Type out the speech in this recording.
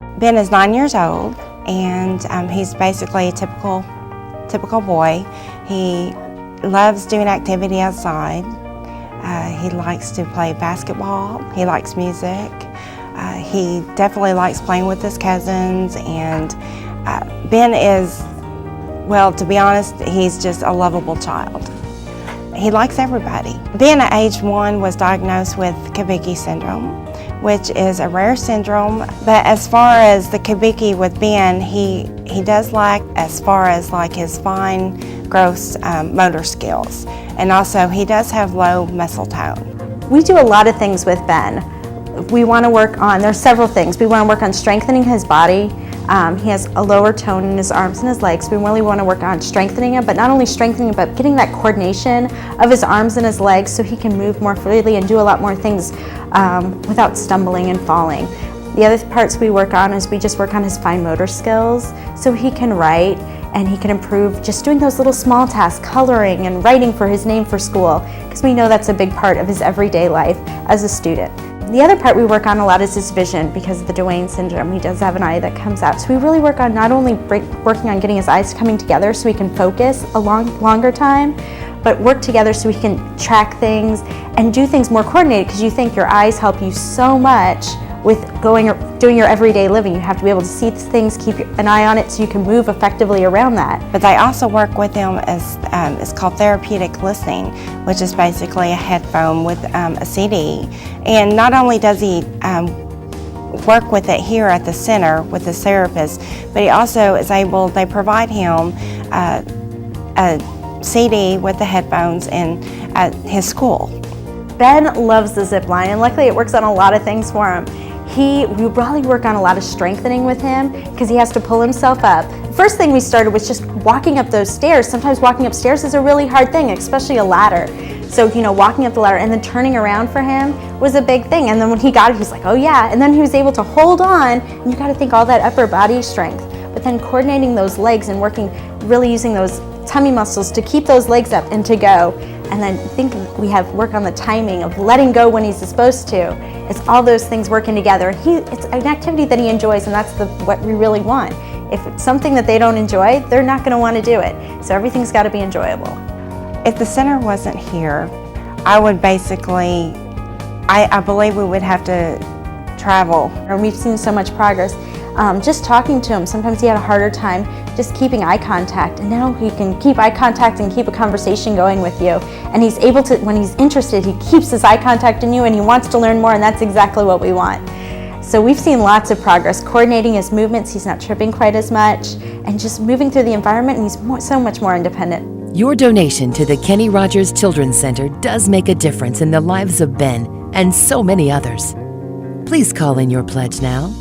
Ben is 9 years old, and he's basically a typical boy. He loves doing activity outside. He likes to play basketball. He likes music. He definitely likes playing with his cousins, and Ben is, well, to be honest, he's just a lovable child. He likes everybody. Ben at age 1 was diagnosed with Kubicki syndrome, which is a rare syndrome, but as far as the Kubicki with Ben, he does lack as far as like his fine, gross motor skills. And also he does have low muscle tone. We do a lot of things with Ben. We want to work on, there's several things. We want to work on strengthening his body. He has a lower tone in his arms and his legs. We really want to work on strengthening him, but not only strengthening him, but getting that coordination of his arms and his legs so he can move more freely and do a lot more things without stumbling and falling. The other parts we work on is we just work on his fine motor skills so he can write and he can improve just doing those little small tasks, coloring and writing for his name for school, because we know that's a big part of his everyday life as a student. The other part we work on a lot is his vision because of the Duane syndrome. He does have an eye that comes out. So we really work on not only working on getting his eyes coming together so he can focus a longer time, but work together so he can track things and do things more coordinated, because you think your eyes help you so much with doing your everyday living. You have to be able to see things, keep an eye on it so you can move effectively around that. But they also work with him as, it's called therapeutic listening, which is basically a headphone with a CD. And not only does he work with it here at the center with the therapist, but he also is able, they provide him a CD with the headphones at his school. Ben loves the zip line, and luckily it works on a lot of things for him. We probably work on a lot of strengthening with him because he has to pull himself up. First thing we started was just walking up those stairs. Sometimes walking upstairs is a really hard thing, especially a ladder. So, walking up the ladder and then turning around for him was a big thing. And then when he got it, he's like, oh yeah. And then he was able to hold on, and you got to think all that upper body strength. But then coordinating those legs and really using those tummy muscles to keep those legs up and to go. And then we have work on the timing of letting go when he's supposed to. It's all those things working together. It's an activity that he enjoys, and that's what we really want. If it's something that they don't enjoy, they're not going to want to do it. So everything's got to be enjoyable. If the center wasn't here, I would basically, I believe we would have to travel. We've seen so much progress. Just talking to him, sometimes he had a harder time just keeping eye contact, and now he can keep eye contact and keep a conversation going with you. And he's able to, when he's interested, he keeps his eye contact in you and he wants to learn more, and that's exactly what we want. So we've seen lots of progress, coordinating his movements. He's not tripping quite as much, and just moving through the environment, and he's so much more independent. Your donation to the Kenny Rogers Children's Center does make a difference in the lives of Ben and so many others. Please call in your pledge now